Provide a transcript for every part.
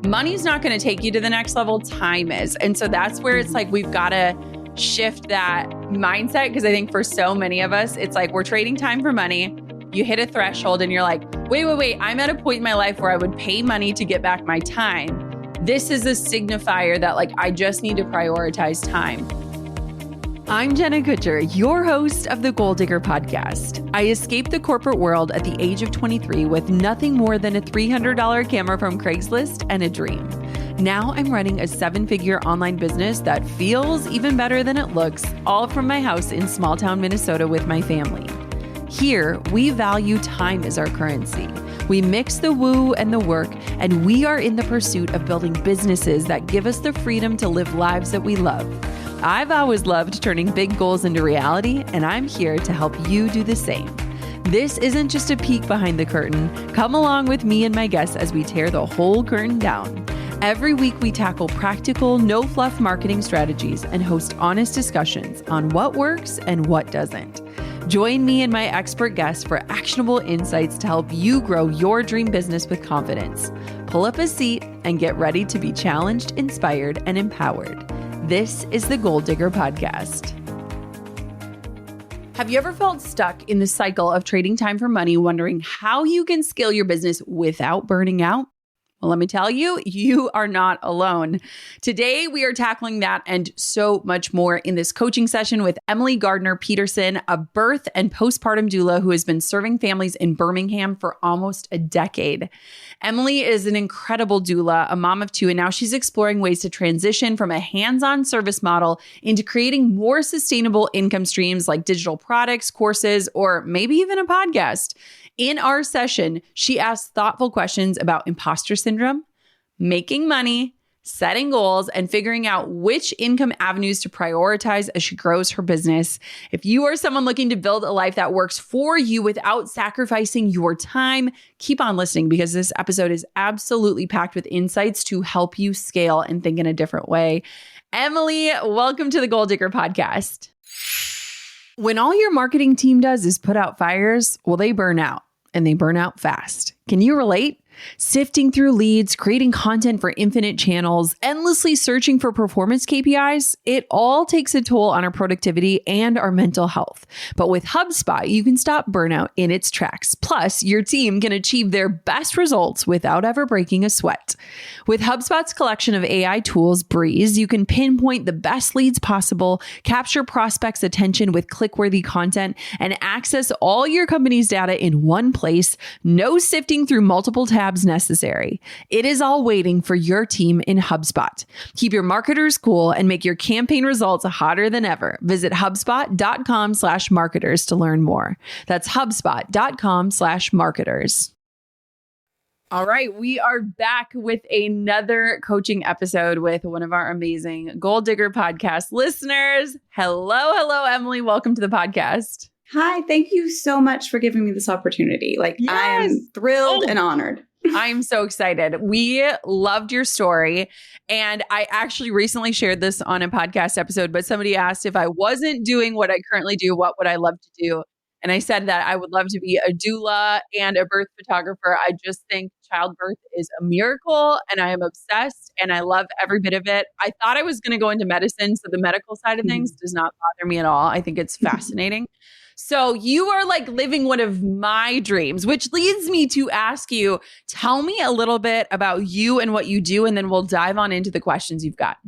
money's not going to take you to the next level. Time is. And so that's where it's like, we've got to shift that mindset. Because I think for so many of us, it's like we're trading time for money. You hit a threshold and you're like, wait, I'm at a point in my life where I would pay money to get back my time. This is a signifier that like, I just need to prioritize time. I'm Jenna Kutcher, your host of the Goal Digger podcast. I escaped the corporate world at the age of 23 with nothing more than a $300 camera from Craigslist and a dream. Now I'm running a 7-figure online business that feels even better than it looks, all from my house in small town Minnesota with my family. Here, we value time as our currency. We mix the woo and the work, and we are in the pursuit of building businesses that give us the freedom to live lives that we love. I've always loved turning big goals into reality, and I'm here to help you do the same. This isn't just a peek behind the curtain. Come along with me and my guests as we tear the whole curtain down. Every week, we tackle practical, no-fluff marketing strategies and host honest discussions on what works and what doesn't. Join me and my expert guests for actionable insights to help you grow your dream business with confidence. Pull up a seat and get ready to be challenged, inspired, and empowered. This is the Goal Digger Podcast. Have you ever felt stuck in the cycle of trading time for money, wondering how you can scale your business without burning out? Well, let me tell you, you are not alone. Today, we are tackling that and so much more in this coaching session with Emily Gardner Peterson, a birth and postpartum doula who has been serving families in Birmingham for almost a decade. Emily is an incredible doula, a mom of 2, and now she's exploring ways to transition from a hands-on service model into creating more sustainable income streams like digital products, courses, or maybe even a podcast. In our session, she asked thoughtful questions about imposter syndrome, making money, setting goals, and figuring out which income avenues to prioritize as she grows her business. If you are someone looking to build a life that works for you without sacrificing your time, keep on listening because this episode is absolutely packed with insights to help you scale and think in a different way. Emily, welcome to the Goal Digger Podcast. When all your marketing team does is put out fires, well, they burn out. And they burn out fast. Can you relate? Sifting through leads, creating content for infinite channels, endlessly searching for performance KPIs, it all takes a toll on our productivity and our mental health. But with HubSpot, you can stop burnout in its tracks. Plus, your team can achieve their best results without ever breaking a sweat. With HubSpot's collection of AI tools, Breeze, you can pinpoint the best leads possible, capture prospects' attention with click-worthy content, and access all your company's data in one place. No sifting through multiple tabs necessary. It is all waiting for your team in HubSpot. Keep your marketers cool and make your campaign results hotter than ever. Visit HubSpot.com/marketers to learn more. That's HubSpot.com/marketers. All right, we are back with another coaching episode with one of our amazing Goal Digger podcast listeners. Hello, Emily. Welcome to the podcast. Hi, thank you so much for giving me this opportunity. I am thrilled and honored. I'm so excited. We loved your story. And I actually recently shared this on a podcast episode, but somebody asked if I wasn't doing what I currently do, what would I love to do? And I said that I would love to be a doula and a birth photographer. I just think childbirth is a miracle and I am obsessed and I love every bit of it. I thought I was going to go into medicine. So the medical side of things does not bother me at all. I think it's fascinating. So you are like living one of my dreams, which leads me to ask you, tell me a little bit about you and what you do, and then we'll dive on into the questions you've got.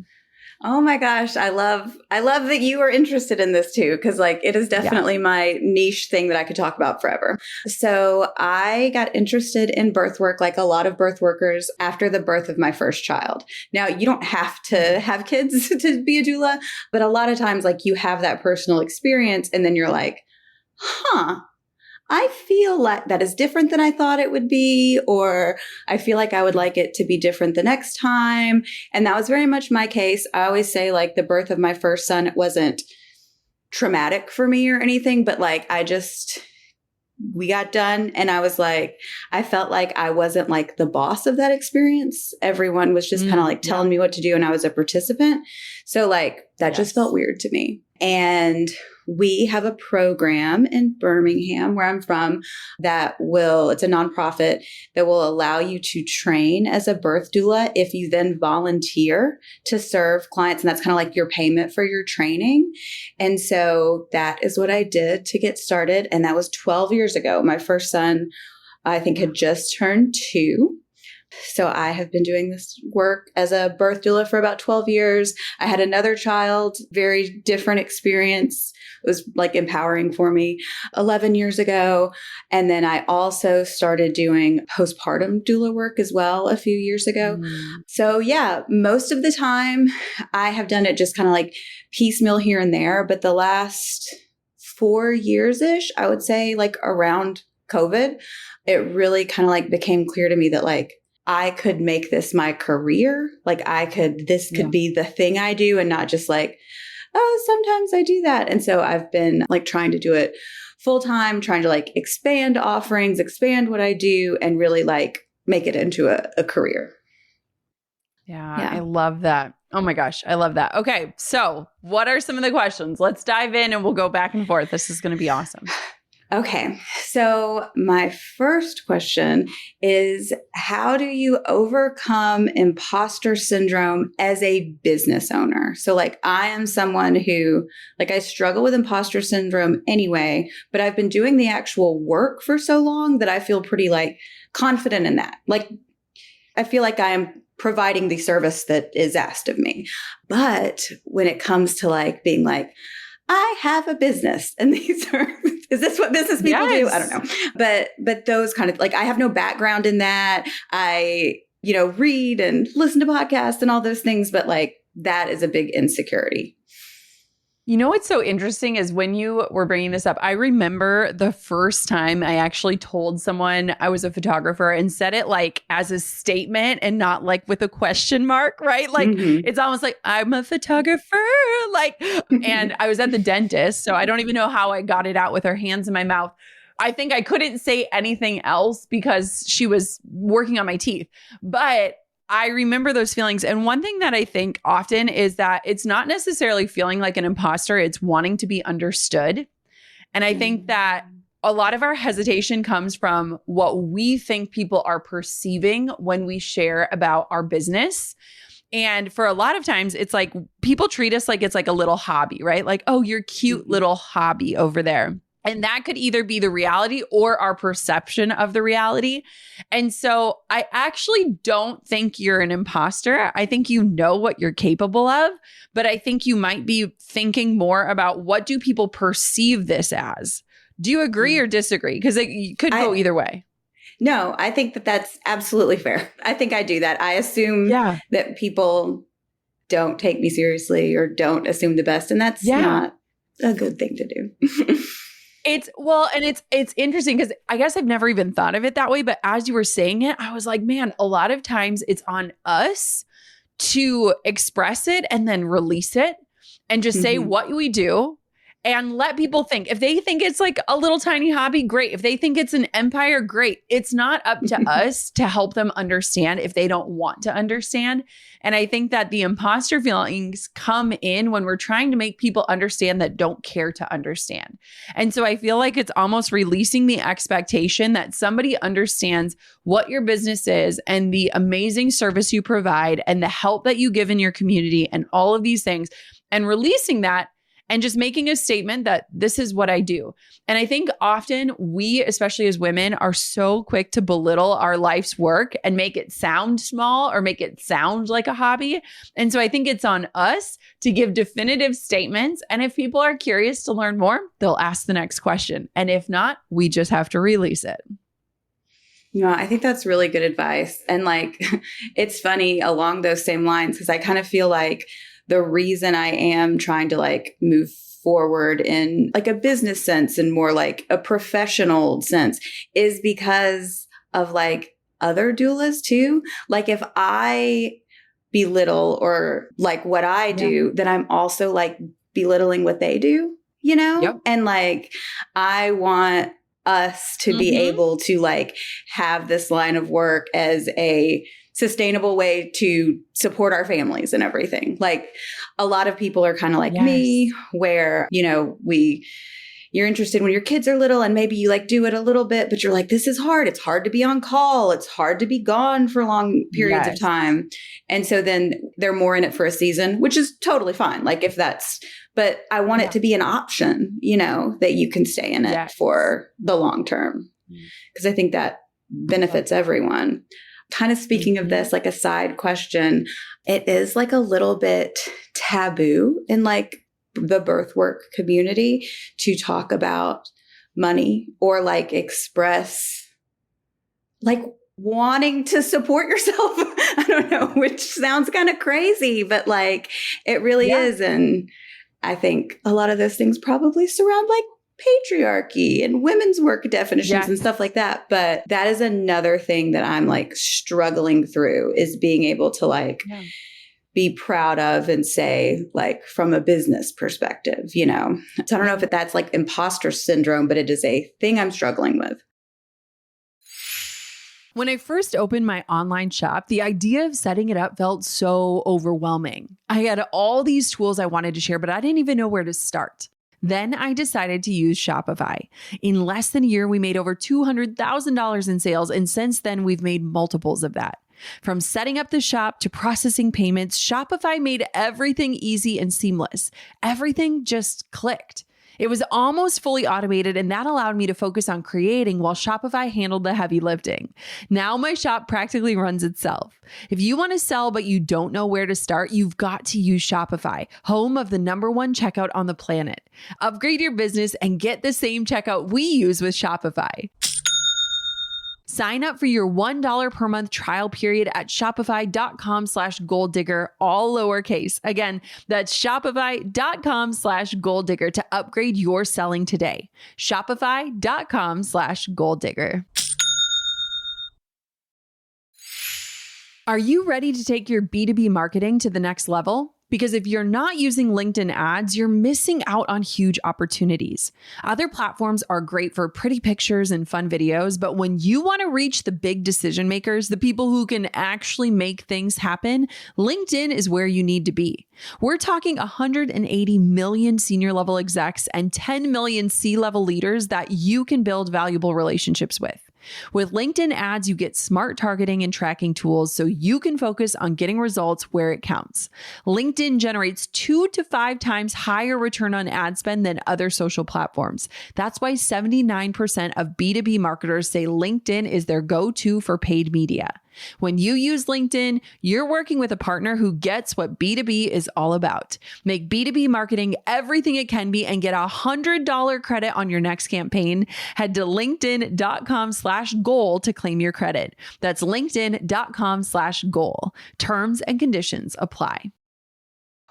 Oh my gosh, I love that you are interested in this too, because it is definitely my niche thing that I could talk about forever. So I got interested in birth work like a lot of birth workers after the birth of my first child. Now, you don't have to have kids to be a doula, but a lot of times you have that personal experience and then you're like, I feel like that is different than I thought it would be, or I feel like I would like it to be different the next time. And that was very much my case. I always say the birth of my first son, it wasn't traumatic for me or anything, but we got done and I was I felt like I wasn't the boss of that experience. Everyone was just kind of telling me what to do and I was a participant. So that just felt weird to me. And we have a program in Birmingham, where I'm from, it's a nonprofit that will allow you to train as a birth doula if you then volunteer to serve clients. And that's kind of like your payment for your training. And so that is what I did to get started. And that was 12 years ago. My first son, I think, had just turned 2. So I have been doing this work as a birth doula for about 12 years. I had another child, very different experience. It was like empowering for me 11 years ago. And then I also started doing postpartum doula work as well a few years ago. So yeah, most of the time I have done it just kind of like piecemeal here and there. But the last 4 years-ish, I would say, like around COVID, it really kind of like became clear to me that like I could make this my career. Like this could be the thing I do, and not just like, oh, sometimes I do that. And so I've been like trying to do it full time, trying to like expand offerings, expand what I do, and really like make it into a career. Yeah, I love that. Oh my gosh, I love that. Okay, so what are some of the questions? Let's dive in and we'll go back and forth. This is going to be awesome. Okay, so my first question is, how do you overcome imposter syndrome as a business owner? So like I am someone who, like, I struggle with imposter syndrome anyway, but I've been doing the actual work for so long that I feel pretty like confident in that. Like I feel like I am providing the service that is asked of me. But when it comes to like being like, I have a business and these are, is this what business people do? I don't know. But those kind of like, I have no background in that. I, read and listen to podcasts and all those things, but like that is a big insecurity. You know what's so interesting is when you were bringing this up, I remember the first time I actually told someone I was a photographer and said it like as a statement and not like with a question mark, right? Like It's almost like I'm a photographer, like, and I was at the dentist. So I don't even know how I got it out with her hands in my mouth. I think I couldn't say anything else because she was working on my teeth, but I remember those feelings. And one thing that I think often is that it's not necessarily feeling like an imposter, it's wanting to be understood. And I think that a lot of our hesitation comes from what we think people are perceiving when we share about our business. And for a lot of times, it's like people treat us like it's like a little hobby, right? Like, oh, your cute little hobby over there. And that could either be the reality or our perception of the reality. And so I actually don't think you're an imposter. I think you know what you're capable of, but I think you might be thinking more about what do people perceive this as? Do you agree or disagree? Because it could go either way. No, I think that that's absolutely fair. I think I do that. I assume that people don't take me seriously or don't assume the best. And that's not a good thing to do. It's interesting because I guess I've never even thought of it that way. But as you were saying it, I was like, man, a lot of times it's on us to express it and then release it and just say what we do and let people think. If they think it's like a little tiny hobby, great. If they think it's an empire, great. It's not up to us to help them understand if they don't want to understand. And I think that the imposter feelings come in when we're trying to make people understand that don't care to understand. And so I feel like it's almost releasing the expectation that somebody understands what your business is and the amazing service you provide and the help that you give in your community and all of these things, and releasing that and just making a statement that this is what I do. And I think often we, especially as women, are so quick to belittle our life's work and make it sound small or make it sound like a hobby. And so I think it's on us to give definitive statements. And if people are curious to learn more, they'll ask the next question. And if not, we just have to release it. I think that's really good advice. And like, it's funny along those same lines, because I kind of feel like the reason I am trying to like move forward in like a business sense and more like a professional sense is because of like other doulas too. Like if I belittle or like what I do, then I'm also like belittling what they do, Yep. And like, I want us to be able to like have this line of work as a sustainable way to support our families and everything. Like a lot of people are kind of like me, where, you know, you're interested when your kids are little and maybe you like do it a little bit, but you're like, this is hard. It's hard to be on call. It's hard to be gone for long periods of time. And so then they're more in it for a season, which is totally fine. Like if that's, but I want it to be an option, you know, that you can stay in it for the long term. Because I think that benefits everyone. Kind of speaking of this, like a side question, it is like a little bit taboo in like the birth work community to talk about money or like express like wanting to support yourself. I don't know, which sounds kind of crazy, but like it really is. And I think a lot of those things probably surround like patriarchy and women's work definitions and stuff like that. But that is another thing that I'm like struggling through, is being able to like be proud of and say, like, from a business perspective, you know. So I don't know if that's like imposter syndrome, but it is a thing I'm struggling with. When I first opened my online shop, the idea of setting it up felt so overwhelming. I had all these tools I wanted to share, but I didn't even know where to start. Then I decided to use Shopify. In less than a year, we made over $200,000 in sales. And since then, we've made multiples of that. From setting up the shop to processing payments, Shopify made everything easy and seamless. Everything just clicked. It was almost fully automated, and that allowed me to focus on creating while Shopify handled the heavy lifting. Now my shop practically runs itself. If you want to sell but you don't know where to start, you've got to use Shopify, home of the #1 checkout on the planet. Upgrade your business and get the same checkout we use with Shopify. Sign up for your $1 per month trial period at shopify.com/goaldigger, all lowercase. Again, that's shopify.com/goaldigger to upgrade your selling today. Shopify.com/goaldigger. Are you ready to take your B2B marketing to the next level? Because if you're not using LinkedIn ads, you're missing out on huge opportunities. Other platforms are great for pretty pictures and fun videos, but when you want to reach the big decision makers, the people who can actually make things happen, LinkedIn is where you need to be. We're talking 180 million senior level execs and 10 million C-level leaders that you can build valuable relationships with. With LinkedIn ads, you get smart targeting and tracking tools so you can focus on getting results where it counts. LinkedIn generates 2 to 5 times higher return on ad spend than other social platforms. That's why 79% of B2B marketers say LinkedIn is their go-to for paid media. When you use LinkedIn, you're working with a partner who gets what B2B is all about. Make B2B marketing everything it can be and get a $100 credit on your next campaign. Head to linkedin.com/goal to claim your credit. That's linkedin.com/goal. Terms and conditions apply.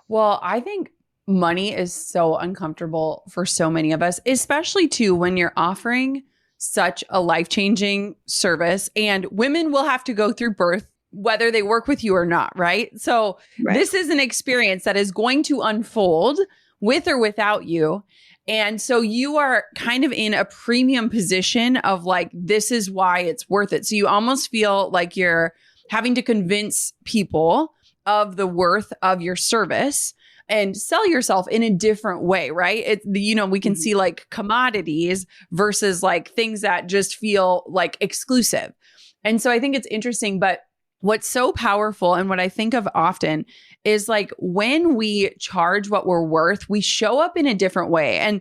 Well, I think money is so uncomfortable for so many of us, especially too when you're offering such a life-changing service, and women will have to go through birth whether they work with you or not, right? So this is an experience that is going to unfold with or without you. And so you are kind of in a premium position of like, this is why it's worth it. So you almost feel like you're having to convince people of the worth of your service and sell yourself in a different way, right? It's, you know, we can see like commodities versus like things that just feel like exclusive. And so I think it's interesting, but what's so powerful and what I think of often is like when we charge what we're worth, we show up in a different way. And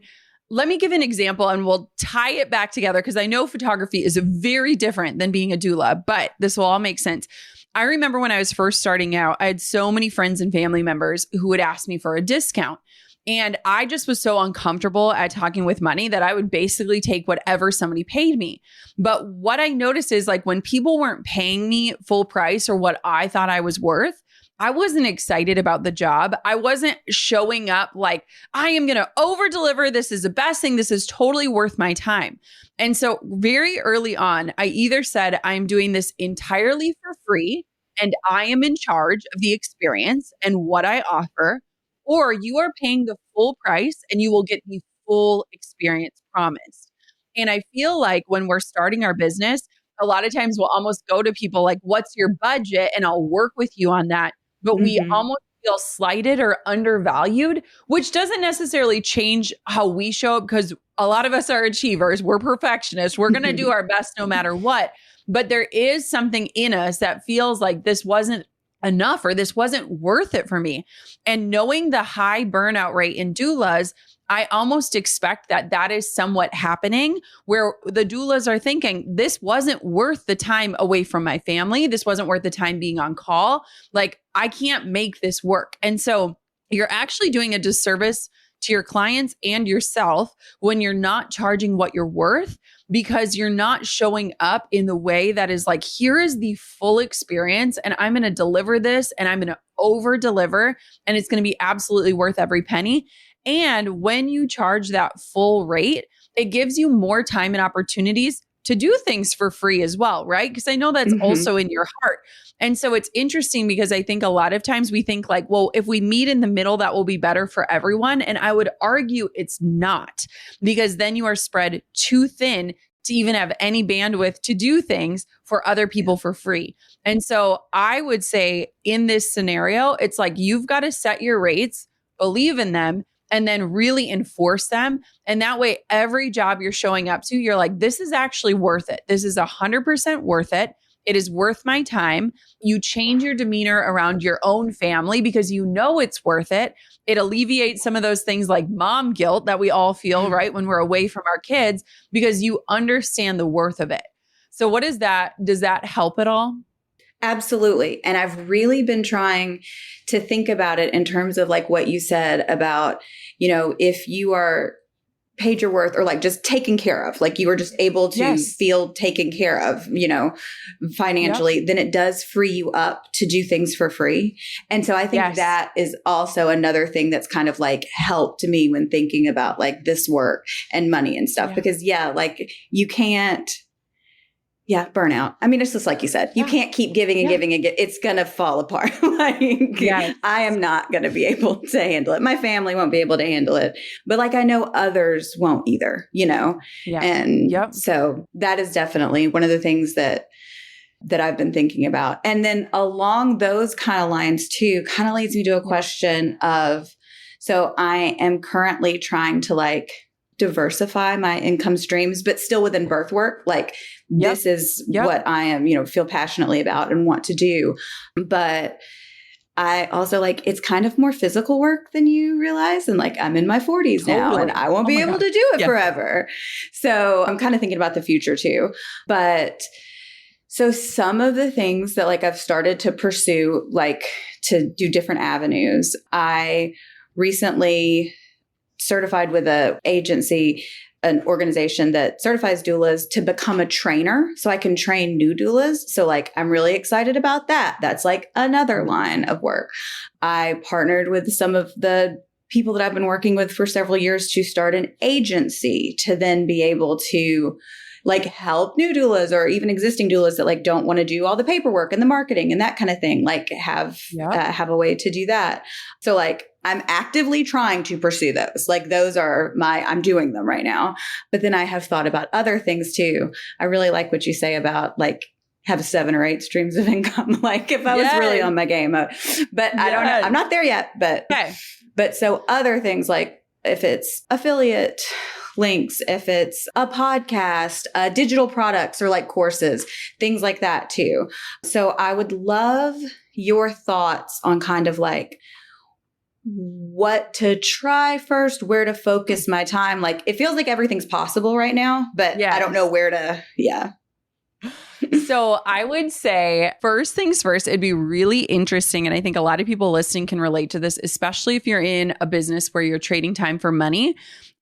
let me give an example and we'll tie it back together because I know photography is very different than being a doula, but this will all make sense. I remember when I was first starting out, I had so many friends and family members who would ask me for a discount. And I just was so uncomfortable at talking with money that I would basically take whatever somebody paid me. But what I noticed is like when people weren't paying me full price or what I thought I was worth, I wasn't excited about the job. I wasn't showing up like, I am going to over deliver. This is the best thing. This is totally worth my time. And so very early on, I either said, I'm doing this entirely for free and I am in charge of the experience and what I offer, or you are paying the full price and you will get the full experience promised. And I feel like when we're starting our business, a lot of times we'll almost go to people like, what's your budget? And I'll work with you on that. But we almost feel slighted or undervalued, which doesn't necessarily change how we show up, because a lot of us are achievers. We're perfectionists. We're going to do our best no matter what. But there is something in us that feels like this wasn't enough or this wasn't worth it for me. And knowing the high burnout rate in doulas, I almost expect that that is somewhat happening, where the doulas are thinking, this wasn't worth the time away from my family. This wasn't worth the time being on call. Like, I can't make this work. And so you're actually doing a disservice to your clients and yourself when you're not charging what you're worth, because you're not showing up in the way that is like, here is the full experience and I'm going to deliver this and I'm going to over deliver and it's going to be absolutely worth every penny. And when you charge that full rate, it gives you more time and opportunities to do things for free as well, right? Because I know that's also in your heart. And so it's interesting because I think a lot of times we think like, well, if we meet in the middle, that will be better for everyone. And I would argue it's not, because then you are spread too thin to even have any bandwidth to do things for other people for free. And so I would say in this scenario, it's like, you've got to set your rates, believe in them, and then really enforce them. And that way, every job you're showing up to, you're like, this is actually worth it. This is 100% worth it. It is worth my time. You change your demeanor around your own family because you know it's worth it. It alleviates some of those things like mom guilt that we all feel, right, when we're away from our kids, because you understand the worth of it. So what is that? Does that help at all? Absolutely. And I've really been trying to think about it in terms of like what you said about, you know, if you are paid your worth or like just taken care of, like you were just able to feel taken care of, you know, financially, then it does free you up to do things for free. And so I think that is also another thing that's kind of like helped me when thinking about like this work and money and stuff, because like you can't, burnout. I mean, it's just like you said, you can't keep giving and giving and it's going to fall apart. I am not going to be able to handle it. My family won't be able to handle it, but like, I know others won't either, you know? And so that is definitely one of the things that I've been thinking about. And then along those kind of lines too, kind of leads me to a question of, so I am currently trying to like diversify my income streams, but still within birth work. Like this is what I am, you know, feel passionately about and want to do. But I also like, it's kind of more physical work than you realize. And like, I'm in my 40s now and I won't be able to do it forever. So I'm kind of thinking about the future too. But so some of the things that like I've started to pursue, like to do different avenues, I recently certified with an agency, an organization that certifies doulas to become a trainer so I can train new doulas. So like, I'm really excited about that. That's like another line of work. I partnered with some of the people that I've been working with for several years to start an agency to then be able to like help new doulas or even existing doulas that like don't want to do all the paperwork and the marketing and that kind of thing, like have a way to do that. So like, I'm actively trying to pursue those. Like those are I'm doing them right now. But then I have thought about other things too. I really like what you say about like have 7 or 8 streams of income. Like if I was really on my game, but I don't know. I'm not there yet, but so other things like if it's affiliate links, if it's a podcast, digital products or like courses, things like that too. So I would love your thoughts on kind of like what to try first, where to focus my time. Like it feels like everything's possible right now, but I don't know where to, So I would say first things first, it'd be really interesting. And I think a lot of people listening can relate to this, especially if you're in a business where you're trading time for money,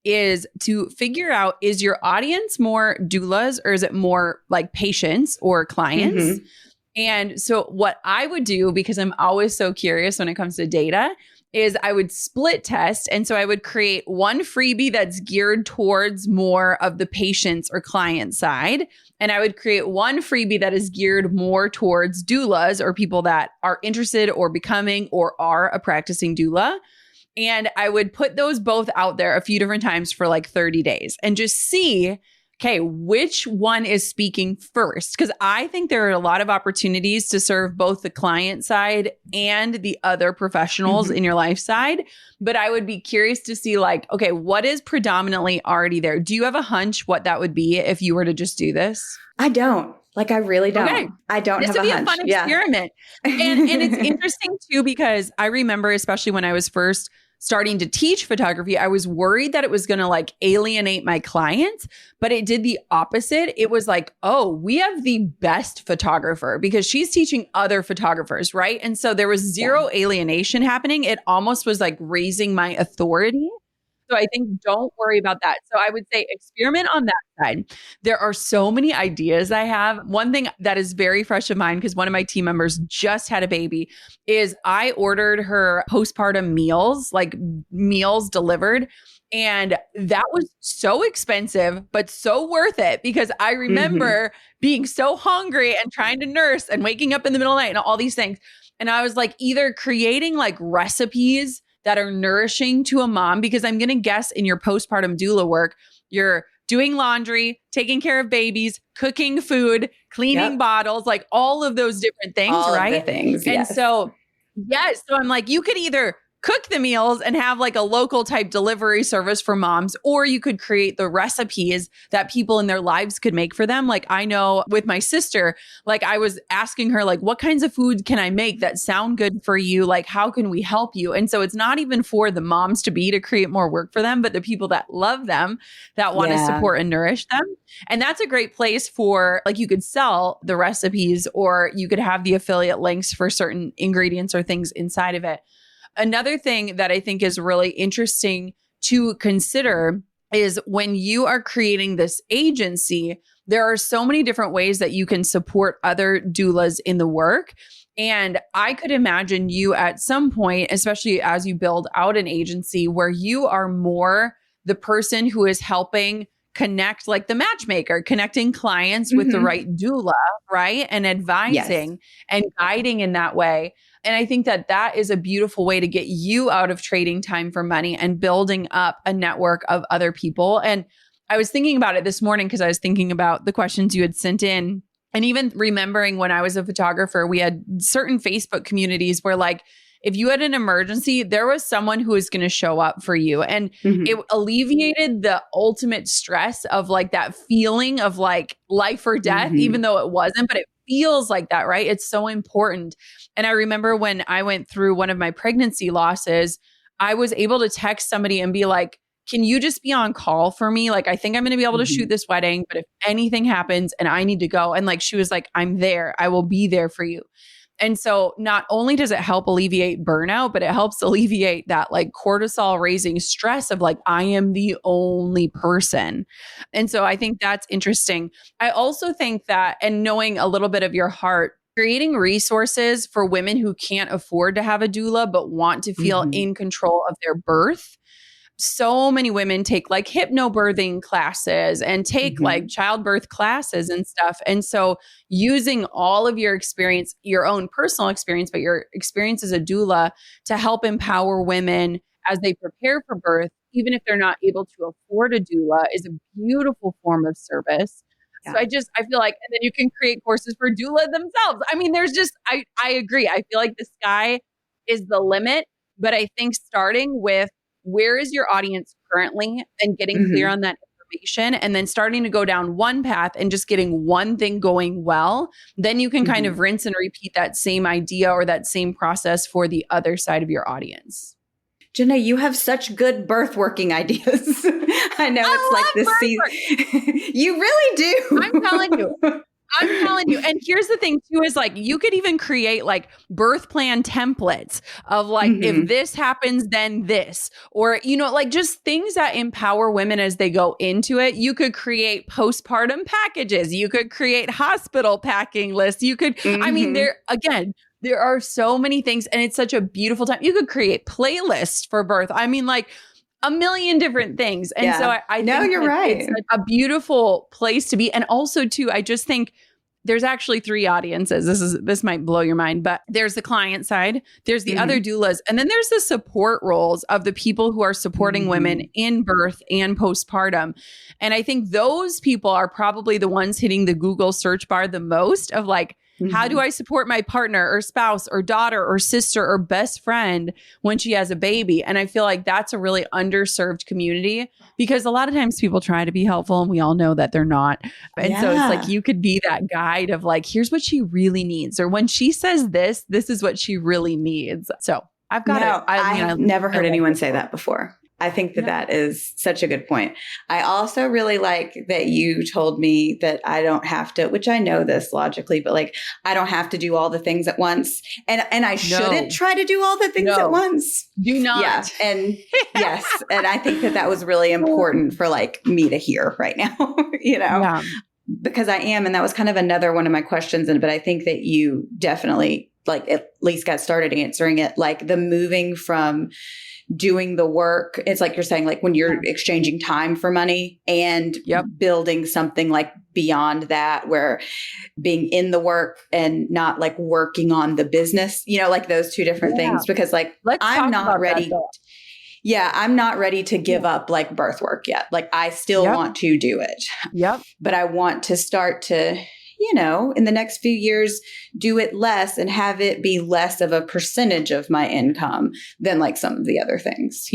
is to figure out, is your audience more doulas or is it more like patients or clients? And so what I would do, because I'm always so curious when it comes to data, is I would split test. And so I would create one freebie that's geared towards more of the patients or client side. And I would create one freebie that is geared more towards doulas or people that are interested or becoming or are a practicing doula. And I would put those both out there a few different times for like 30 days and just see, okay, which one is speaking first? Because I think there are a lot of opportunities to serve both the client side and the other professionals in your life side. But I would be curious to see like, okay, what is predominantly already there? Do you have a hunch what that would be if you were to just do this? I don't. Like, I really don't. Okay. I don't This have would a be hunch. a fun experiment. And it's interesting too, because I remember, especially when I was first starting to teach photography, I was worried that it was going to like alienate my clients, but it did the opposite. It was like, oh, we have the best photographer because she's teaching other photographers, right? And so there was zero alienation happening. It almost was like raising my authority. So I think don't worry about that. So I would say experiment on that side. There are so many ideas I have. One thing that is very fresh of mine, because one of my team members just had a baby, is I ordered her postpartum meals, like meals delivered. And that was so expensive, but so worth it because I remember being so hungry and trying to nurse and waking up in the middle of the night and all these things. And I was like either creating like recipes that are nourishing to a mom, because I'm going to guess in your postpartum doula work, you're doing laundry, taking care of babies, cooking food, cleaning bottles, like all of those different things, all right? Of the things, and so, so I'm like, you could either cook the meals and have like a local type delivery service for moms, or you could create the recipes that people in their lives could make for them. Like I know with my sister, like I was asking her, like, what kinds of foods can I make that sound good for you? Like, how can we help you? And so it's not even for the moms to create more work for them, but the people that love them, that want to support and nourish them. And that's a great place for, like, you could sell the recipes, or you could have the affiliate links for certain ingredients or things inside of it. Another thing that I think is really interesting to consider is when you are creating this agency, there are so many different ways that you can support other doulas in the work. And I could imagine you at some point, especially as you build out an agency, where you are more the person who is helping connect, like the matchmaker, connecting clients with the right doula, right? And advising and guiding in that way. And I think that that is a beautiful way to get you out of trading time for money and building up a network of other people. And I was thinking about it this morning because I was thinking about the questions you had sent in. And even remembering when I was a photographer, we had certain Facebook communities where, like, if you had an emergency, there was someone who was going to show up for you. And it alleviated the ultimate stress of like that feeling of like life or death, even though it wasn't, but it feels like that, right? It's so important. And I remember when I went through one of my pregnancy losses, I was able to text somebody and be like, can you just be on call for me? Like, I think I'm going to be able to shoot this wedding, but if anything happens and I need to go, and like, she was like, I'm there. I will be there for you. And so not only does it help alleviate burnout, but it helps alleviate that like cortisol raising stress of like, I am the only person. And so I think that's interesting. I also think that, and knowing a little bit of your heart, creating resources for women who can't afford to have a doula, but want to feel in control of their birth. So many women take like hypnobirthing classes and take like childbirth classes and stuff. And so using all of your experience, your own personal experience, but your experience as a doula to help empower women as they prepare for birth, even if they're not able to afford a doula, is a beautiful form of service. So I feel like, and then you can create courses for doula themselves. I mean, there's just, I agree. I feel like the sky is the limit, but I think starting with where is your audience currently and getting clear on that information, and then starting to go down one path and just getting one thing going well, then you can kind of rinse and repeat that same idea or that same process for the other side of your audience. Jenna, you have such good birth working ideas. I know it's like this season. You really do. I'm telling you. And here's the thing too, is like, you could even create like birth plan templates of like, if this happens, then this, or, you know, like just things that empower women as they go into it. You could create postpartum packages. You could create hospital packing lists. You could, I mean, there are so many things, and it's such a beautiful time. You could create playlists for birth. I mean, like, a million different things. And so I think you're right. It's a beautiful place to be. And also too, I just think there's actually three audiences. This might blow your mind, but there's the client side, there's the other doulas, and then there's the support roles of the people who are supporting women in birth and postpartum. And I think those people are probably the ones hitting the Google search bar the most of like, how do I support my partner or spouse or daughter or sister or best friend when she has a baby? And I feel like that's a really underserved community because a lot of times people try to be helpful and we all know that they're not. And so it's like you could be that guide of like, here's what she really needs. Or when she says this, this is what she really needs. So I've got it. I've never heard anyone say that before. I think that is such a good point. I also really like that you told me that I don't have to, which I know this logically, but like, I don't have to do all the things at once. And I shouldn't try to do all the things at once. Do not. Yeah. And yes. And I think that was really important for like me to hear right now, because I am. And that was kind of another one of my questions. But I think that you definitely like at least got started answering it, like the moving from doing the work. It's like you're saying, like when you're exchanging time for money and building something like beyond that, where being in the work and not like working on the business, like those two different things, because like I'm not ready. I'm not ready to give up like birth work yet. Like I still want to do it. But I want to start to, in the next few years, do it less and have it be less of a percentage of my income than like some of the other things,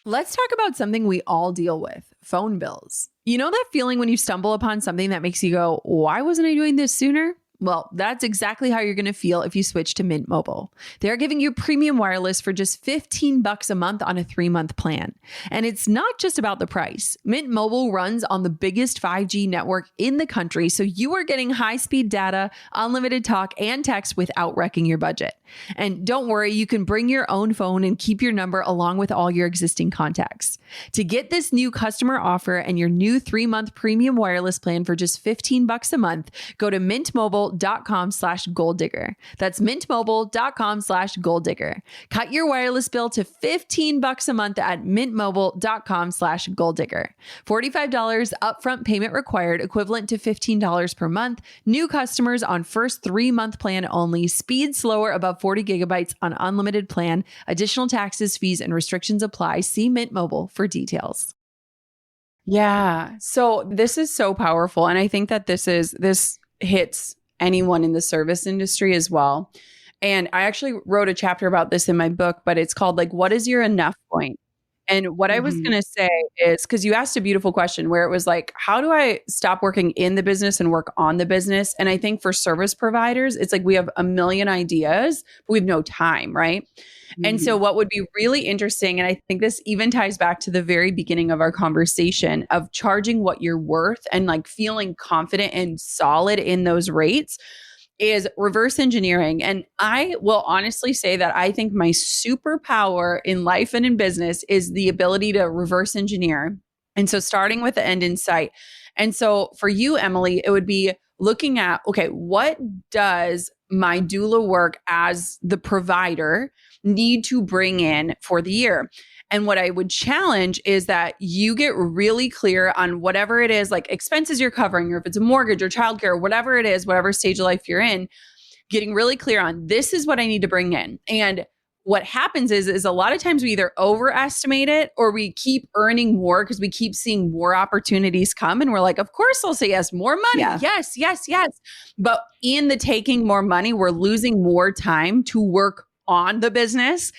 Let's talk about something we all deal with, phone bills. You know that feeling when you stumble upon something that makes you go, why wasn't I doing this sooner? Well, that's exactly how you're going to feel if you switch to Mint Mobile. They're giving you premium wireless for just $15 a month on a 3-month plan. And it's not just about the price. Mint Mobile runs on the biggest 5G network in the country, so you are getting high-speed data, unlimited talk, and text without wrecking your budget. And don't worry, you can bring your own phone and keep your number along with all your existing contacts. To get this new customer offer and your new 3-month premium wireless plan for just $15 a month, go to mintmobile.com/goaldigger. That's mintmobile.com/goaldigger. Cut your wireless bill to $15 a month at mintmobile.com/goaldigger. $45 upfront payment required, equivalent to $15 per month. New customers on first 3-month plan only. Speed slower above 40 gigabytes on unlimited plan. Additional taxes, fees, and restrictions apply. See Mint Mobile for details. Yeah. So this is so powerful. And I think that this hits anyone in the service industry as well. And I actually wrote a chapter about this in my book, but it's called like, what is your enough point? And what I was going to say is, because you asked a beautiful question where it was like, how do I stop working in the business and work on the business? And I think for service providers, it's like we have a million ideas, but we have no time, right? And so what would be really interesting, and I think this even ties back to the very beginning of our conversation of charging what you're worth and like feeling confident and solid in those rates, is reverse engineering. And I will honestly say that I think my superpower in life and in business is the ability to reverse engineer. And so starting with the end in sight. And so for you, Emily, it would be looking at, okay, what does my doula work as the provider need to bring in for the year? And what I would challenge is that you get really clear on whatever it is, like expenses you're covering, or if it's a mortgage or childcare, whatever it is, whatever stage of life you're in, getting really clear on this is what I need to bring in. And what happens is a lot of times we either overestimate it or we keep earning more because we keep seeing more opportunities come. And we're like, of course I'll say yes, more money. Yeah. Yes, yes, yes. But in the taking more money, we're losing more time to work on the business.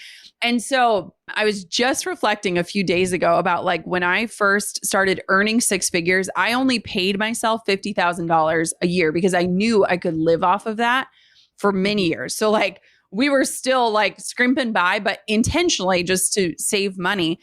And so I was just reflecting a few days ago about like when I first started earning 6 figures, I only paid myself $50,000 a year because I knew I could live off of that for many years. So like we were still like scrimping by, but intentionally just to save money.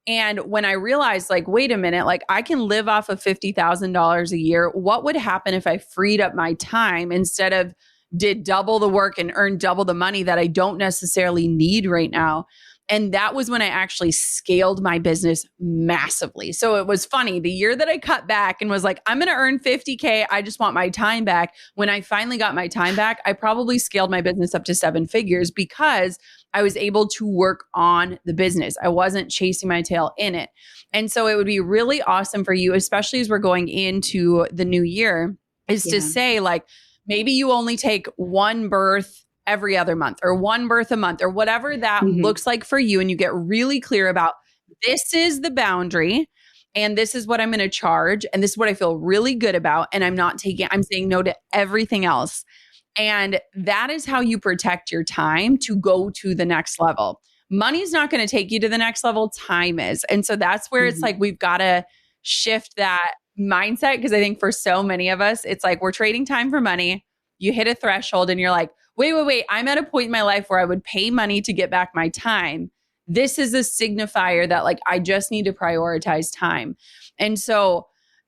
And when I realized like, wait a minute, like I can live off of $50,000 a year. What would happen if I freed up my time instead of did double the work and earn double the money that I don't necessarily need right now? And that was when I actually scaled my business massively. So it was funny. The year that I cut back and was like, I'm going to earn 50K. I just want my time back. When I finally got my time back, I probably scaled my business up to 7 figures because I was able to work on the business. I wasn't chasing my tail in it. And so it would be really awesome for you, especially as we're going into the new year, is to say like, maybe you only take one birth every other month or one birth a month or whatever that looks like for you. And you get really clear about this is the boundary and this is what I'm going to charge. And this is what I feel really good about. And I'm saying no to everything else. And that is how you protect your time to go to the next level. Money's not going to take you to the next level. Time is. And so that's where it's like, we've got to shift that mindset. Because I think for so many of us, it's like, we're trading time for money. You hit a threshold and you're like, wait, I'm at a point in my life where I would pay money to get back my time. This is a signifier that like, I just need to prioritize time. And so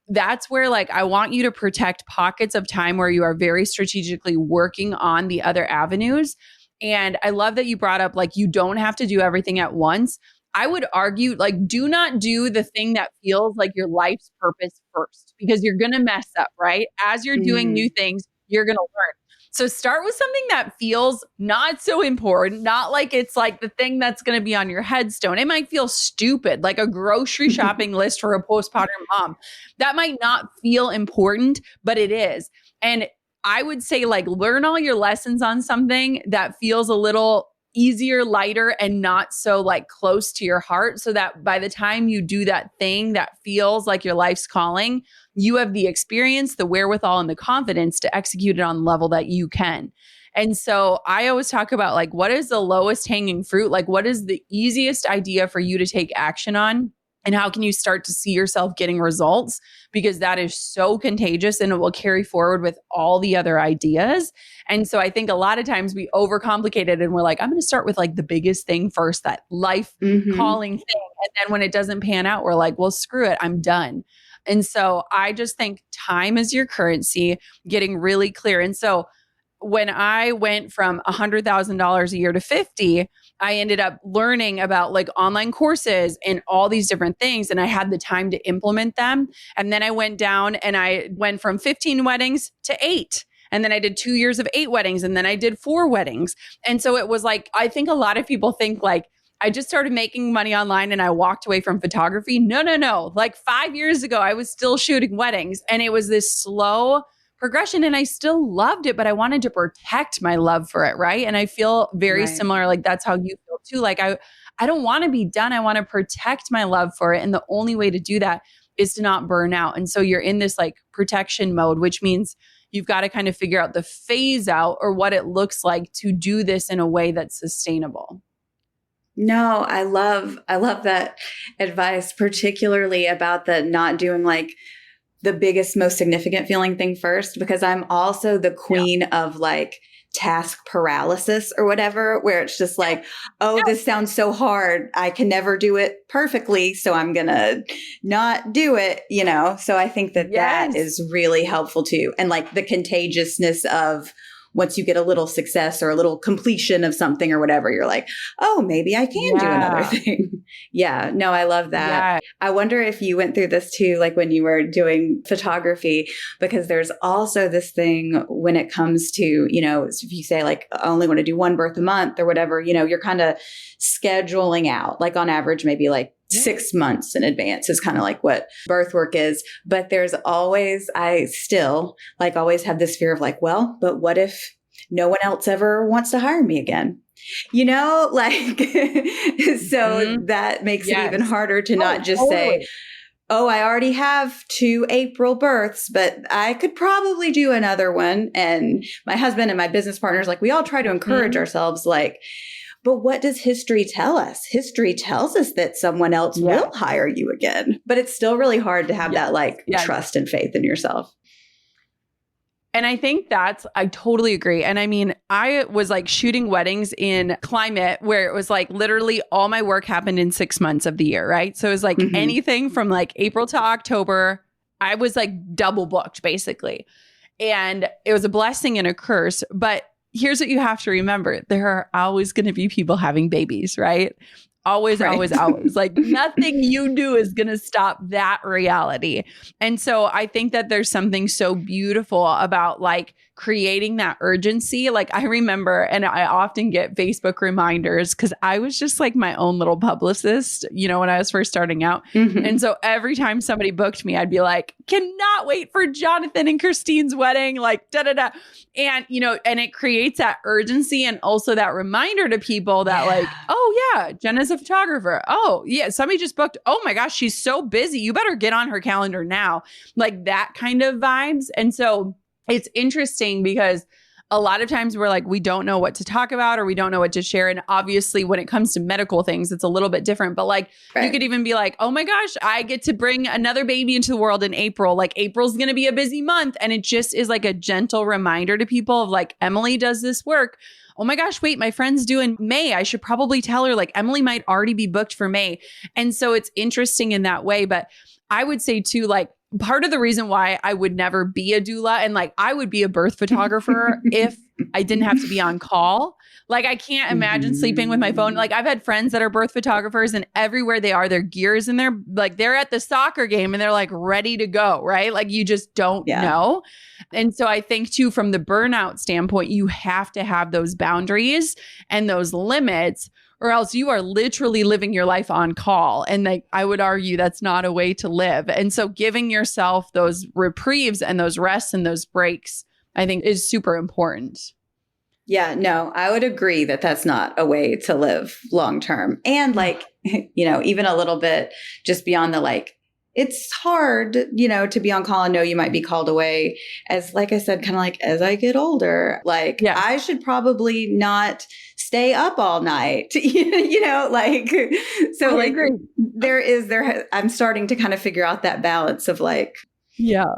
that's where like, I want you to protect pockets of time where you are very strategically working on the other avenues. And I love that you brought up, like, you don't have to do everything at once. I would argue, like, do not do the thing that feels like your life's purpose first, because you're going to mess up, right? As you're doing new things, you're going to learn. So start with something that feels not so important, not like it's like the thing that's going to be on your headstone. It might feel stupid, like a grocery shopping list for a postpartum mom. That might not feel important, but it is. And I would say like learn all your lessons on something that feels a little easier, lighter, and not so like close to your heart, so that by the time you do that thing that feels like your life's calling, you have the experience, the wherewithal, and the confidence to execute it on the level that you can. And so I always talk about like, what is the lowest hanging fruit? Like, what is the easiest idea for you to take action on? And how can you start to see yourself getting results? Because that is so contagious and it will carry forward with all the other ideas. And so I think a lot of times we overcomplicate it and we're like, I'm going to start with like the biggest thing first, that life calling thing. And then when it doesn't pan out, we're like, well, screw it, I'm done. And so I just think time is your currency, getting really clear. And so when I went from $100,000 a year to 50, I ended up learning about like online courses and all these different things. And I had the time to implement them. And then I went down and I went from 15 weddings to 8. And then I did 2 years of 8 weddings. And then I did 4 weddings. And so it was like, I think a lot of people think like, I just started making money online and I walked away from photography. No. Like 5 years ago, I was still shooting weddings and it was this slow progression and I still loved it, but I wanted to protect my love for it. Right. And I feel very similar. Like that's how you feel too. Like I don't want to be done. I want to protect my love for it. And the only way to do that is to not burn out. And so you're in this like protection mode, which means you've got to kind of figure out the phase out or what it looks like to do this in a way that's sustainable. No, I love that advice, particularly about the not doing like the biggest, most significant feeling thing first, because I'm also the queen of like task paralysis or whatever, where it's just like, oh, this sounds so hard. I can never do it perfectly. So I'm going to not do it, you know? So I think that that is really helpful too. And like the contagiousness of once you get a little success or a little completion of something or whatever, you're like, oh, maybe I can do another thing. No, I love that. I wonder if you went through this too, like when you were doing photography, because there's also this thing when it comes to, you know, if you say like, I only want to do 1 birth a month or whatever, you know, you're kind of scheduling out like on average, maybe like 6 months in advance is kind of like what birth work is. But there's always, I still like always have this fear of like, well, but what if no one else ever wants to hire me again? You know, like, so that makes it even harder to not just say, oh, I already have 2 April births, but I could probably do another one. And my husband and my business partners, like we all try to encourage ourselves, like, but what does history tell us? History tells us that someone else will hire you again, but it's still really hard to have that like trust and faith in yourself. And I think I totally agree. And I mean, I was like shooting weddings in climate where it was like literally all my work happened in 6 months of the year, right? So it was like anything from like April to October, I was like double booked basically. And it was a blessing and a curse, but here's what you have to remember. There are always going to be people having babies, right? Always, Right. always, always. Like nothing you do is going to stop that reality. And so I think that there's something so beautiful about like creating that urgency. Like I remember, and I often get Facebook reminders because I was just like my own little publicist, you know, when I was first starting out. Mhm. And so every time somebody booked me, I'd be like, cannot wait for Jonathan and Christine's wedding, like da da da. And, you know, and it creates that urgency and also that reminder to people that like, oh yeah, Jenna's a photographer. Oh yeah, somebody just booked. Oh my gosh, she's so busy. You better get on her calendar now. Like that kind of vibes. And so it's interesting because a lot of times we're like, we don't know what to talk about or we don't know what to share. And obviously when it comes to medical things, it's a little bit different. But like you could even be like, oh my gosh, I get to bring another baby into the world in April. Like April's going to be a busy month. And it just is like a gentle reminder to people of like, Emily does this work. Oh my gosh, wait, my friend's due in May. I should probably tell her like Emily might already be booked for May. And so it's interesting in that way. But I would say too, like, part of the reason why I would never be a doula and like I would be a birth photographer if I didn't have to be on call. Like I can't imagine sleeping with my phone. Like I've had friends that are birth photographers and everywhere they are, their gears in there, like they're at the soccer game and they're like ready to go, right? Like you just don't know. And so I think too, from the burnout standpoint, you have to have those boundaries and those limits, or else you are literally living your life on call. And like, I would argue that's not a way to live. And so giving yourself those reprieves and those rests and those breaks, I think is super important. Yeah, no, I would agree that that's not a way to live long term. And like, you know, even a little bit just beyond the like, it's hard, you know, to be on call and know you might be called away. As like I said, kind of like as I get older, like I should probably not stay up all night, you know, like, so like I'm starting to kind of figure out that balance of like,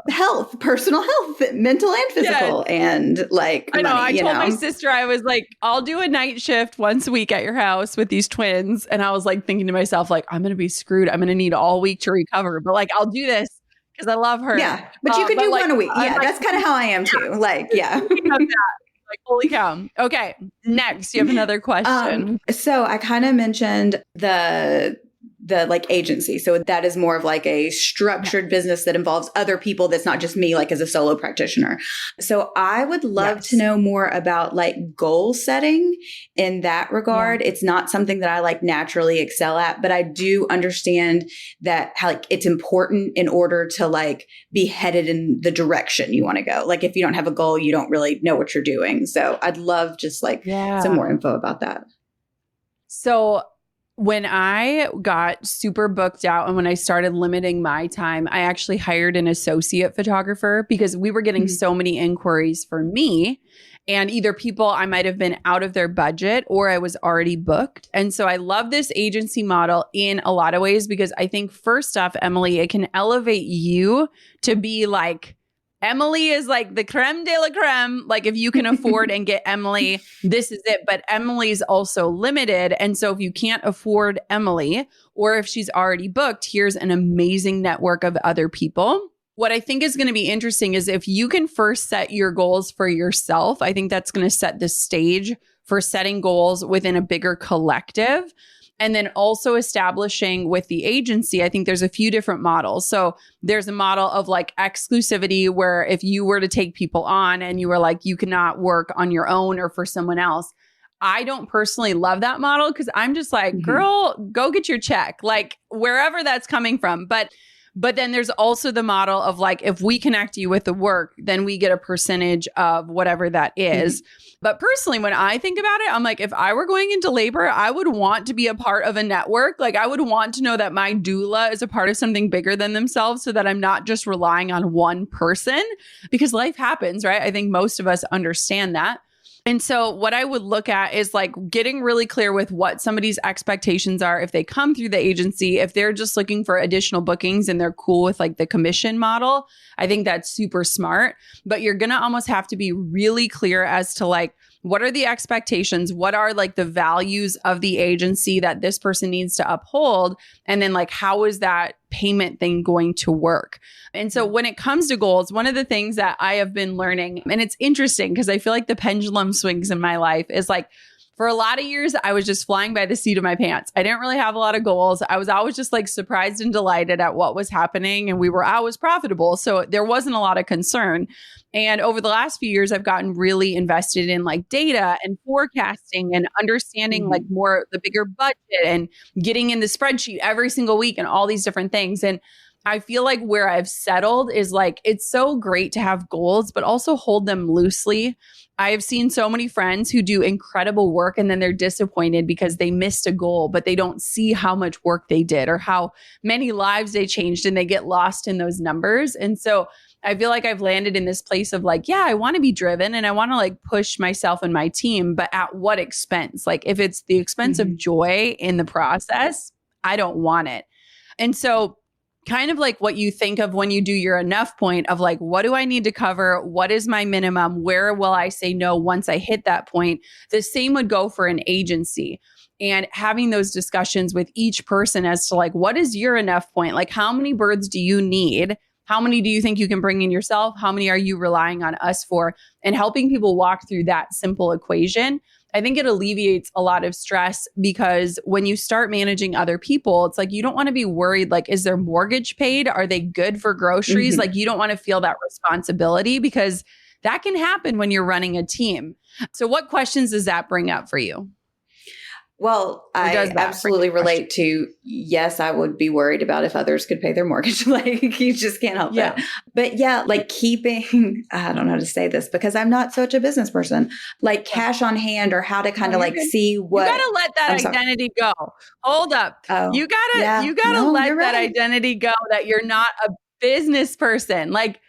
health, personal health, mental and physical, and like I know. Money, I told my sister, I was like, I'll do a night shift once a week at your house with these twins. And I was like thinking to myself, like, I'm going to be screwed. I'm going to need all week to recover. But like, I'll do this because I love her. Yeah. But you could do like, one a week. Yeah. Like, that's kind of how I am too. Like, yeah. Like, holy cow. Okay. Next, you have another question. So I kind of mentioned the like agency. So that is more of like a structured business that involves other people. That's not just me, like as a solo practitioner. So I would love to know more about like goal setting in that regard. It's not something that I like naturally excel at, but I do understand that how like it's important in order to like be headed in the direction you want to go. Like if you don't have a goal, you don't really know what you're doing. So I'd love just like some more info about that. So when I got super booked out and when I started limiting my time, I actually hired an associate photographer because we were getting so many inquiries for me and either people I might have been out of their budget or I was already booked. And so I love this agency model in a lot of ways because I think first off, Emily, it can elevate you to be like, Emily is like the creme de la creme. Like if you can afford and get Emily, this is it. But Emily's also limited. And so if you can't afford Emily, or if she's already booked, here's an amazing network of other people. What I think is going to be interesting is if you can first set your goals for yourself, I think that's going to set the stage for setting goals within a bigger collective. And then also establishing with the agency, I think there's a few different models. So there's a model of like exclusivity where if you were to take people on and you were like, you cannot work on your own or for someone else. I don't personally love that model because I'm just like, girl, go get your check, like wherever that's coming from. But then there's also the model of like, if we connect you with the work, then we get a percentage of whatever that is. But personally, when I think about it, I'm like, if I were going into labor, I would want to be a part of a network. Like I would want to know that my doula is a part of something bigger than themselves so that I'm not just relying on one person because life happens, right? I think most of us understand that. And so what I would look at is like getting really clear with what somebody's expectations are if they come through the agency, if they're just looking for additional bookings and they're cool with like the commission model. I think that's super smart, but you're going to almost have to be really clear as to like what are the expectations? What are like the values of the agency that this person needs to uphold? And then like, how is that payment thing going to work? And so when it comes to goals, one of the things that I have been learning, and it's interesting because I feel like the pendulum swings in my life, is like, for a lot of years, I was just flying by the seat of my pants. I didn't really have a lot of goals. I was always just like surprised and delighted at what was happening. And we were always profitable. So there wasn't a lot of concern. And over the last few years, I've gotten really invested in like data and forecasting and understanding like more the bigger budget and getting in the spreadsheet every single week and all these different things. And I feel like where I've settled is like, it's so great to have goals, but also hold them loosely. I have seen so many friends who do incredible work and then they're disappointed because they missed a goal, but they don't see how much work they did or how many lives they changed, and they get lost in those numbers. And so I feel like I've landed in this place of like, yeah, I want to be driven and I want to like push myself and my team, but at what expense? Like if it's the expense of joy in the process, I don't want it. And so kind of like what you think of when you do your enough point of like, what do I need to cover? What is my minimum? Where will I say no once I hit that point? The same would go for an agency, and having those discussions with each person as to like, what is your enough point? Like, how many birds do you need? How many do you think you can bring in yourself? How many are you relying on us for? And helping people walk through that simple equation, I think it alleviates a lot of stress, because when you start managing other people, it's like, you don't want to be worried, like, is their mortgage paid? Are they good for groceries? Like, you don't want to feel that responsibility, because that can happen when you're running a team. So what questions does that bring up for you? Well, I absolutely relate to, yes, I would be worried about if others could pay their mortgage. Like, you just can't help it. But yeah, like keeping, I don't know how to say this because I'm not such a business person, like cash on hand, or how to kind of like see what. You got to let that identity go. Hold up. You got to let that identity go, that you're not a business person. Like,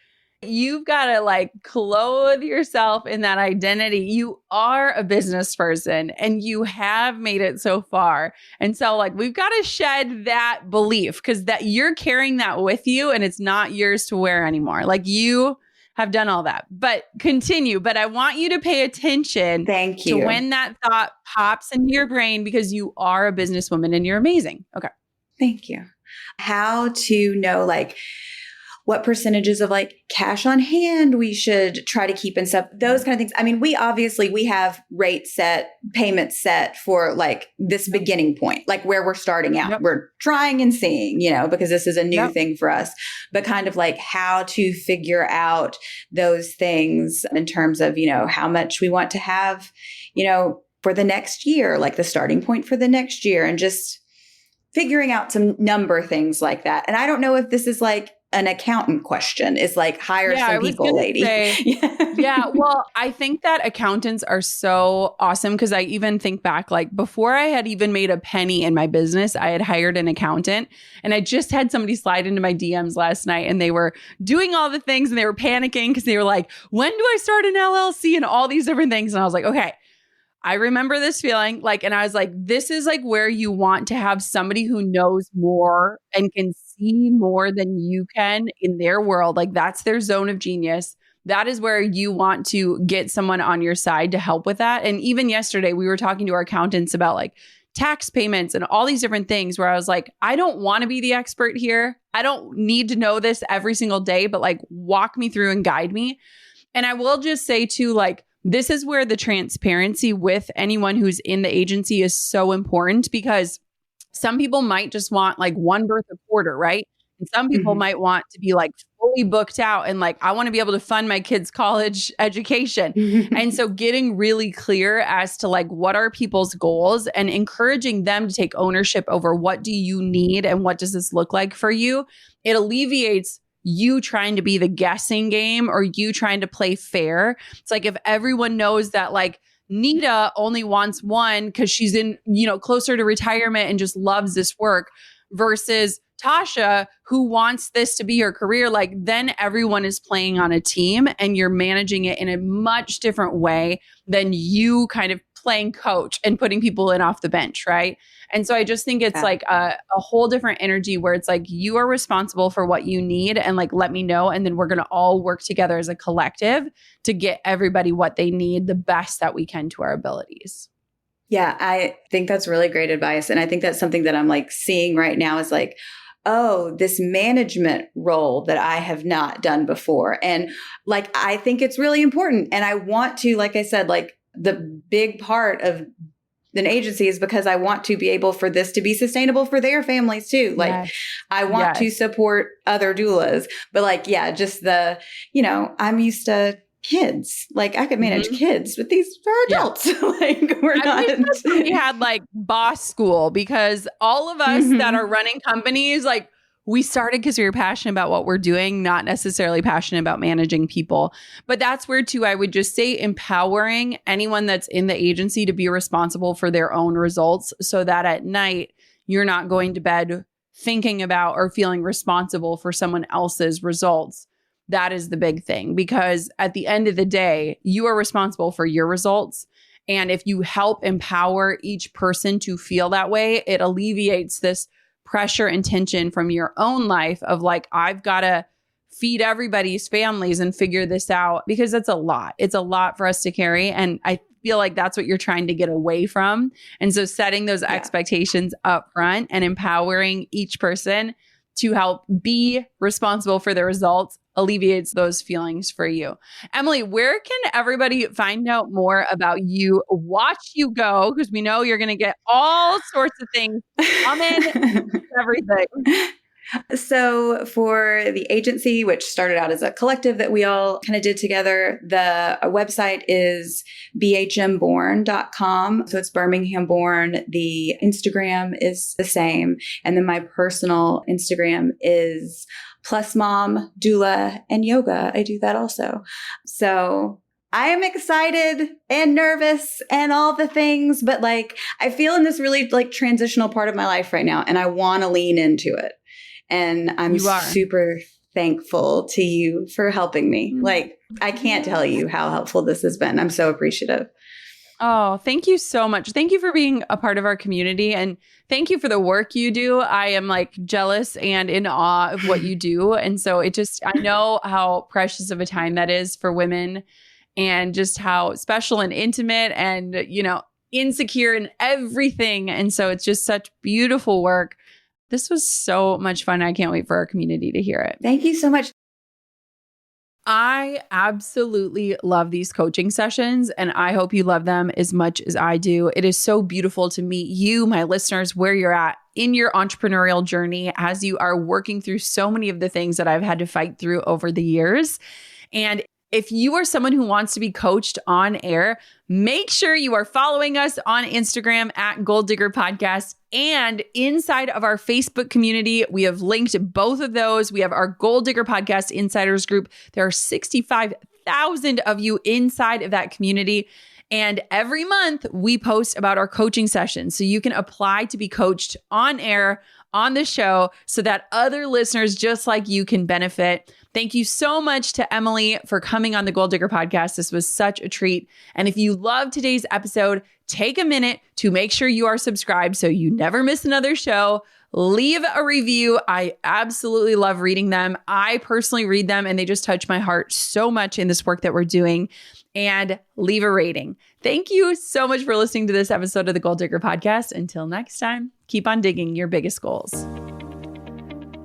you've got to like clothe yourself in that identity. You are a business person and you have made it so far. And so like, we've got to shed that belief, because that you're carrying that with you and it's not yours to wear anymore. Like, you have done all that, but continue. But I want you to pay attention to when that thought pops into your brain, because you are a businesswoman and you're amazing. Okay. Thank you. How to know like what percentages of like cash on hand we should try to keep and stuff, those kind of things. I mean, we have rates set, payments set for like this beginning point, like where we're starting out. We're trying and seeing, because this is a new thing for us, but kind of like how to figure out those things in terms of, how much we want to have, for the next year, like the starting point for the next year, and just figuring out some number things like that. And I don't know if this is like an accountant question, is like hire some people, lady. Well, I think that accountants are so awesome, because I even think back, like before I had even made a penny in my business, I had hired an accountant, and I just had somebody slide into my DMs last night, and they were doing all the things and they were panicking because they were like, when do I start an LLC and all these different things? And I was like, okay, I remember this feeling, like, and I was like, this is like where you want to have somebody who knows more and can see more than you can in their world. Like, that's their zone of genius. That is where you want to get someone on your side to help with that. And even yesterday, we were talking to our accountants about like tax payments and all these different things, where I was like, I don't want to be the expert here. I don't need to know this every single day, but like walk me through and guide me. And I will just say too, like, this is where the transparency with anyone who's in the agency is so important, because some people might just want like one birth a quarter, right? And some people might want to be like fully booked out and like, I want to be able to fund my kids' college education. And so getting really clear as to like, what are people's goals, and encouraging them to take ownership over what do you need and what does this look like for you? It alleviates you trying to be the guessing game or you trying to play fair. It's like, if everyone knows that like Nita only wants one because she's in, closer to retirement and just loves this work, versus Tasha, who wants this to be her career, like then everyone is playing on a team and you're managing it in a much different way than you kind of playing coach and putting people in off the bench, right? And so I just think it's like a whole different energy where it's like, you are responsible for what you need and like, let me know. And then we're going to all work together as a collective to get everybody what they need, the best that we can to our abilities. Yeah, I think that's really great advice. And I think that's something that I'm like seeing right now is like, oh, this management role that I have not done before. And like, I think it's really important. And I want to, like I said, like the big part of an agency is because I want to be able for this to be sustainable for their families too. Like Yes. I want to support other doulas, but like, yeah, just the, I'm used to kids. Like I could manage kids, but these are adults. Like we're not. We had like boss school because all of us that are running companies, like we started because we were passionate about what we're doing, not necessarily passionate about managing people. But that's where too, I would just say empowering anyone that's in the agency to be responsible for their own results so that at night you're not going to bed thinking about or feeling responsible for someone else's results. That is the big thing, because at the end of the day, you are responsible for your results. And if you help empower each person to feel that way, it alleviates this pressure and tension from your own life of like, I've got to feed everybody's families and figure this out, because it's a lot. It's a lot for us to carry. And I feel like that's what you're trying to get away from. And so setting those expectations up front and empowering each person to help be responsible for the results alleviates those feelings for you. Emily, where can everybody find out more about you, watch you go? Because we know you're going to get all sorts of things coming, everything. So for the agency, which started out as a collective that we all kind of did together, the website is bhmborn.com. So it's Birmingham born. The Instagram is the same. And then my personal Instagram is plus mom, doula, and yoga. I do that also. So I am excited and nervous and all the things, but like I feel in this really like transitional part of my life right now, and I want to lean into it. And I'm super thankful to you for helping me. Like, I can't tell you how helpful this has been. I'm so appreciative. Oh, thank you so much. Thank you for being a part of our community. And thank you for the work you do. I am like jealous and in awe of what you do. And so I know how precious of a time that is for women and just how special and intimate and, insecure and everything. And so it's just such beautiful work. This was so much fun. I can't wait for our community to hear it. Thank you so much. I absolutely love these coaching sessions, and I hope you love them as much as I do. It is so beautiful to meet you, my listeners, where you're at in your entrepreneurial journey as you are working through so many of the things that I've had to fight through over the years. And if you are someone who wants to be coached on air, make sure you are following us on Instagram at Gold Digger Podcast. And inside of our Facebook community, we have linked both of those. We have our Gold Digger Podcast Insiders group. There are 65,000 of you inside of that community. And every month we post about our coaching sessions. So you can apply to be coached on air on the show so that other listeners just like you can benefit. Thank you so much to Emily for coming on the Gold Digger Podcast. This was such a treat. And if you loved today's episode, take a minute to make sure you are subscribed so you never miss another show. Leave a review. I absolutely love reading them. I personally read them and they just touch my heart so much in this work that we're doing. And leave a rating. Thank you so much for listening to this episode of the Gold Digger Podcast. Until next time, keep on digging your biggest goals.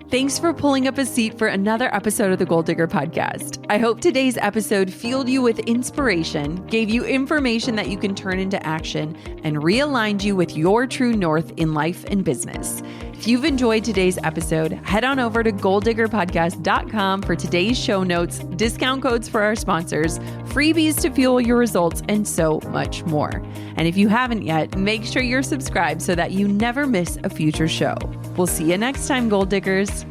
Thanks for pulling up a seat for another episode of the Gold Digger Podcast. I hope today's episode fueled you with inspiration, gave you information that you can turn into action, and realigned you with your true north in life and business. If you've enjoyed today's episode, head on over to golddiggerpodcast.com for today's show notes, discount codes for our sponsors, freebies to fuel your results, and so much more. And if you haven't yet, make sure you're subscribed so that you never miss a future show. We'll see you next time, Gold Diggers.